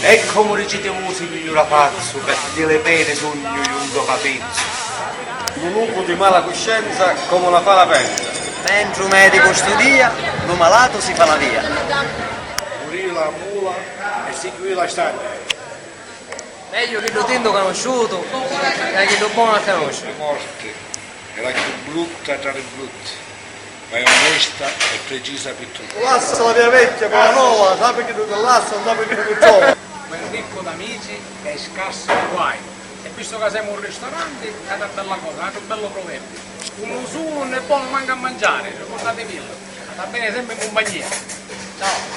E come recitiamo signora Pazzo, che delle pene sogno un tuo capezzo. Un lupo di mala coscienza come la fa la pensa. Mentre un medico studia, lo malato si fa la via. Morì la mula e seguì la strada. Meglio che lo tendo conosciuto che lo buono a conoscere. Morte è la più brutta tra le brutte, ma è onesta e precisa per tutti. Lassa la via vecchia per la nuova, sappi che tu ti lassa, non sappi che tu ti trova. Quel ricco d'amici è scasso di guai. E visto che siamo un ristorante, è una bella cosa, anche un bello proverbio. Uno solo non è buono manca a mangiare, ricordatevi, va bene sempre in compagnia. Ciao.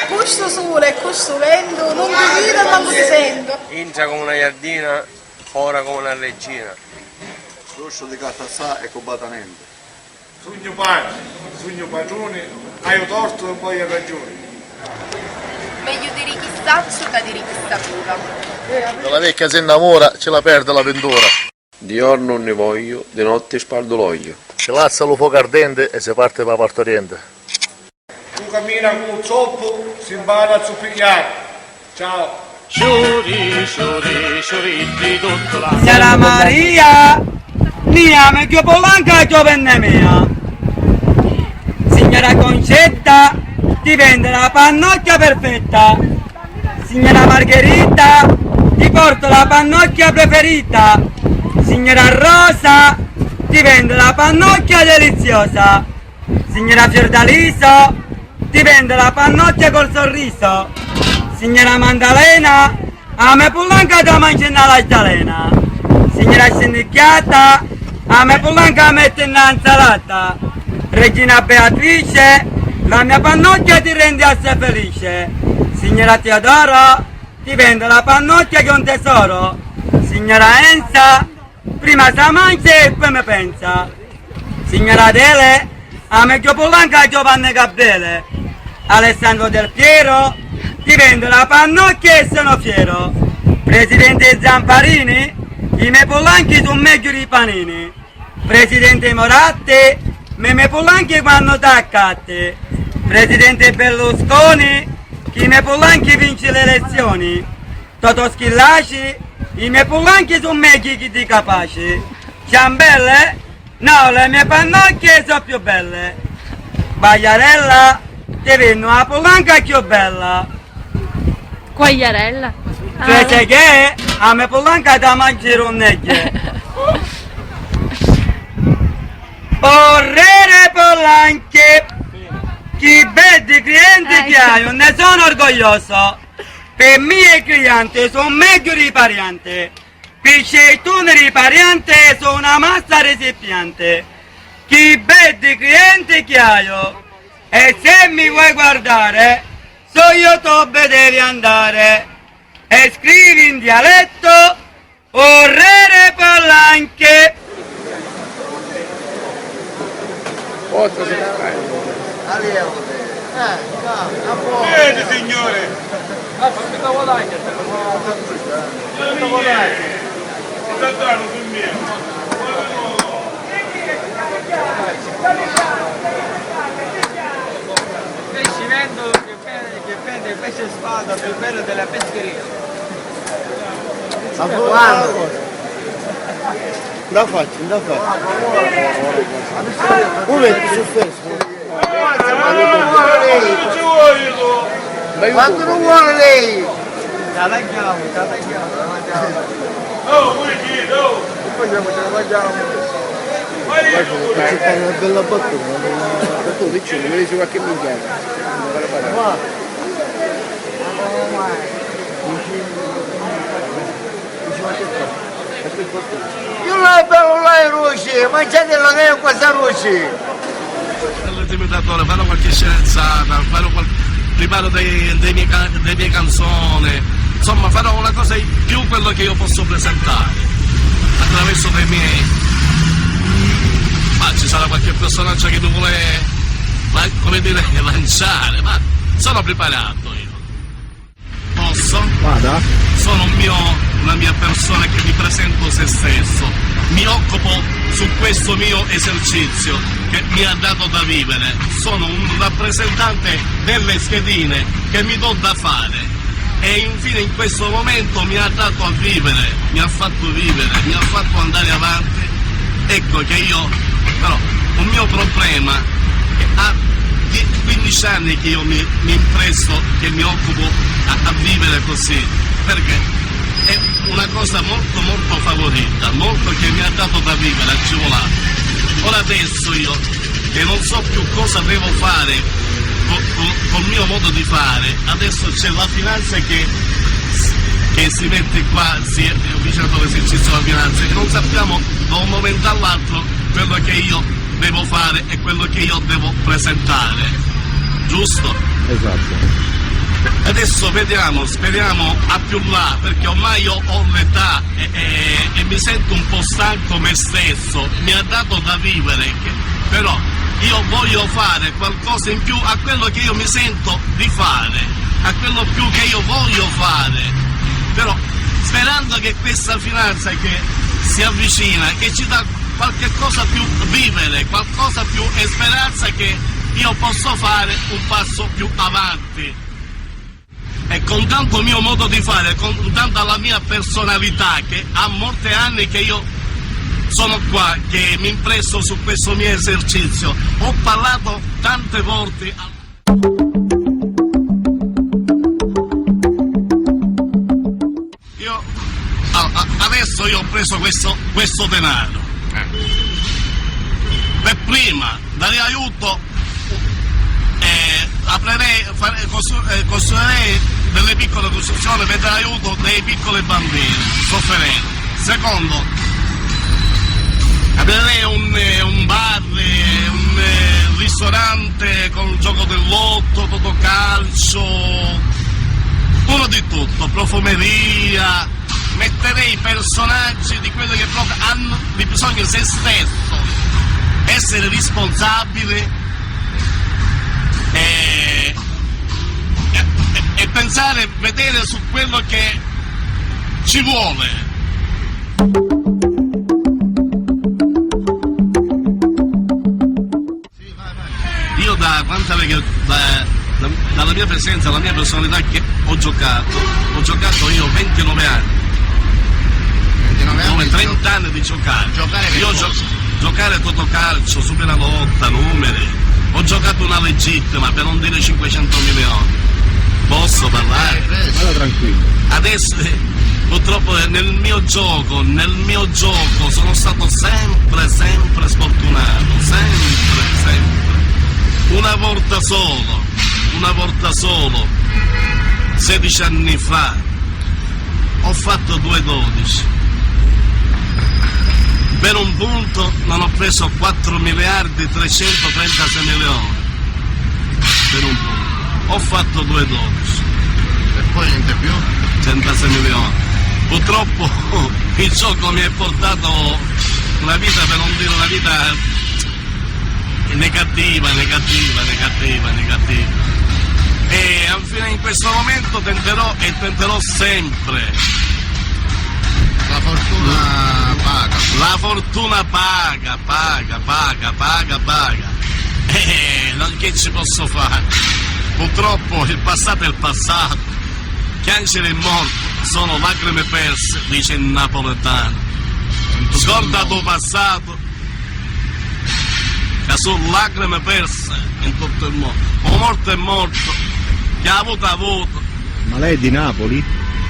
Questo sole e questo vento non ti vedo e non ti sento. Entra come una giardina, fuori come una regina. Roscio di Cattassà e combattimento. Sogno padrone, hai torto e poi hai ragione. Meglio di richissaccio che di richissapura. La vecchia si innamora, ce la perde l'avventura. Di giorno non ne voglio, di notte spaldo l'olio. Si lazza lo fuoco ardente e si parte per la partoriente. Tu cammina con un zoppo, si impara a zoppigliare. Ciao. Signora Maria, mia me che polanca giovenne mia. Signora Concetta, ti vende la pannocchia perfetta. Signora Margherita, ti porto la pannocchia preferita. Signora Rosa, ti vende la pannocchia deliziosa. Signora Fiordaliso, ti vende la pannocchia col sorriso. Signora Maddalena, a me pollanca da mangiare la scialena. Signora Scennicchiata, a me pollanca mette in insalata. Regina Beatrice, la mia pannocchia ti rende assai felice. Signora Teodoro, ti vendo la pannocchia che è un tesoro. Signora Enza, prima si mangia e poi mi pensa. Signora Adele, a me che pollanca Giovanni Gabriele. Alessandro Del Piero, ti vendo la pannocchia e sono fiero. Presidente Zamparini, i miei pollanchi sono meglio di panini. Presidente Moratti, i miei pollanchi vanno taccate. Presidente Berlusconi, i miei pollanchi vince le elezioni. Toto Schillaci, i miei pollanchi sono meglio di capaci. Ciambelle, no, le mie pannocchie sono più belle. Bagliarella, ti vendo una pollanca più bella. Quagliarella. Invece che a me pollanca da mangiare un neghe. Porrere pollanche, chi vedi clienti che hai, ne sono orgoglioso. Per i miei clienti sono meglio di pariante. Per sceitone di pariante sono una massa recipiente. Chi vedi clienti che hai, e se mi vuoi guardare, so io dove devi andare. E scrivi in dialetto Orrere Pollanche. Vieni signore. Aspetta, guadagna. Tanto sul mio. Pesci vendo che prende il pesce spada più bello della pescheria. Da faccio, da faccio. Un metto su Facebook. Quanto non vuole lei? La mangiamo. Oh, qui, oh. Poi ce la mangiamo. C'è una bella battuta. Tu vicino, mi dici qualche minchiata. Io la bello là Russi, mangiatela che è questa Russi. L'intimidatore, fanno qualche scerzata, preparo delle mie canzoni, insomma farò una cosa in più quello che io posso presentare attraverso dei miei. Ma ci sarà qualche personaggio che mi vuole, come dire, lanciare, ma sono preparato io. Posso? Vada. Sono una mia persona che mi presento se stesso, mi occupo su questo mio esercizio che mi ha dato da vivere. Sono un rappresentante delle schedine che mi do da fare e infine in questo momento mi ha dato a vivere, mi ha fatto vivere, mi ha fatto andare avanti. Ecco che io, però, un mio problema è ha 15 anni che io mi impresto, che mi occupo a vivere così, perché è una cosa molto molto favorita, molto che mi ha dato da vivere, agevolato. Ora adesso io, che non so più cosa devo fare col mio modo di fare, adesso c'è la finanza che si mette qua, si è avvicinato l'esercizio della finanza e non sappiamo da un momento all'altro quello che io devo fare e quello che io devo presentare, giusto? Esatto. Adesso vediamo, speriamo a più là, perché ormai io ho l'età e mi sento un po' stanco me stesso, mi ha dato da vivere, però io voglio fare qualcosa in più a quello che io mi sento di fare, a quello più che io voglio fare, però sperando che questa finanza che si avvicina, che ci dà qualche cosa più vivere, qualcosa più e speranza che io posso fare un passo più avanti. E con tanto mio modo di fare, con tanta la mia personalità, che ha molti anni che io sono qua, che mi impresso su questo mio esercizio, ho parlato tante volte. Adesso io ho preso questo denaro. Per prima dare aiuto, costruirei delle piccole costruzioni per dare aiuto dei piccoli bambini sofferenti. Secondo, aprirei un bar, un ristorante con il gioco del lotto, totocalcio, uno di tutto, profumeria. Metterei personaggi di quelli che proprio hanno di bisogno se stesso, essere responsabili e pensare, vedere su quello che ci vuole. Io dalla mia presenza, dalla mia personalità che ho giocato io 29 anni. 30 anni di giocare. Io giocare totocalcio, superalotta, numeri. Ho giocato una legittima per non dire 500 milioni. Posso parlare? Vada tranquillo. Adesso purtroppo nel mio gioco sono stato sempre sfortunato, sempre. Una volta solo, 16 anni fa, ho fatto 2-12. Per un punto non ho preso 4 miliardi 336 milioni. Per un punto. Ho fatto 2-12. E poi niente più? 36 milioni. Purtroppo il gioco mi ha portato una vita, per non dire una vita negativa. E infine in questo momento tenterò sempre. La fortuna paga. La fortuna paga. Non che ci posso fare? Purtroppo il passato è il passato. Piangere il morto sono lacrime perse, dice il napoletano. Scorda tuo passato, che sono lacrime perse in tutto il mondo. O morto è morto, chi ha avuto. Ma lei è di Napoli?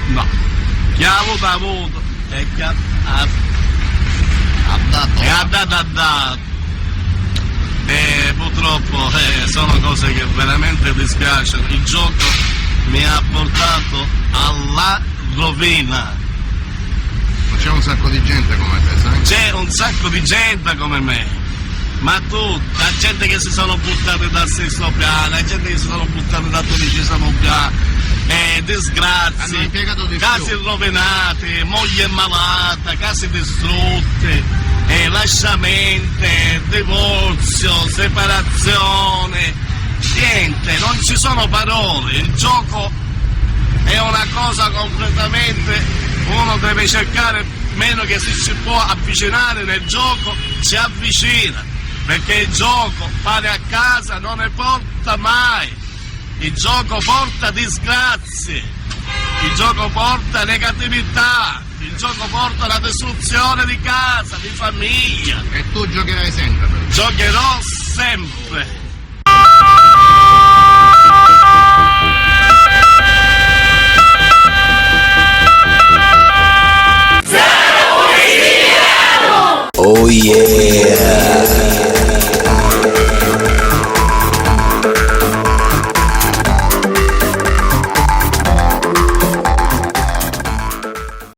No, chi ha avuto e chi ha dato. E purtroppo sono cose che veramente dispiacciono. Il gioco mi ha portato alla rovina. C'è un sacco di gente come te, sai? C'è un sacco di gente come me, ma tu, la gente che si sono buttati dal sesto piano, la gente che si sono buttati dal 12° piano, disgrazie, casi rovinati, moglie malata, case distrutte, lasciamenti, divorzio, separazione, niente, non ci sono parole. Il gioco è una cosa completamente, uno deve cercare meno che si può avvicinare nel gioco, si avvicina, perché il gioco fare a casa non ne porta mai, il gioco porta disgrazie, il gioco porta negatività, il gioco porta la distruzione di casa, di famiglia. E tu giocherai sempre? Giocherò sempre. Oh yeah!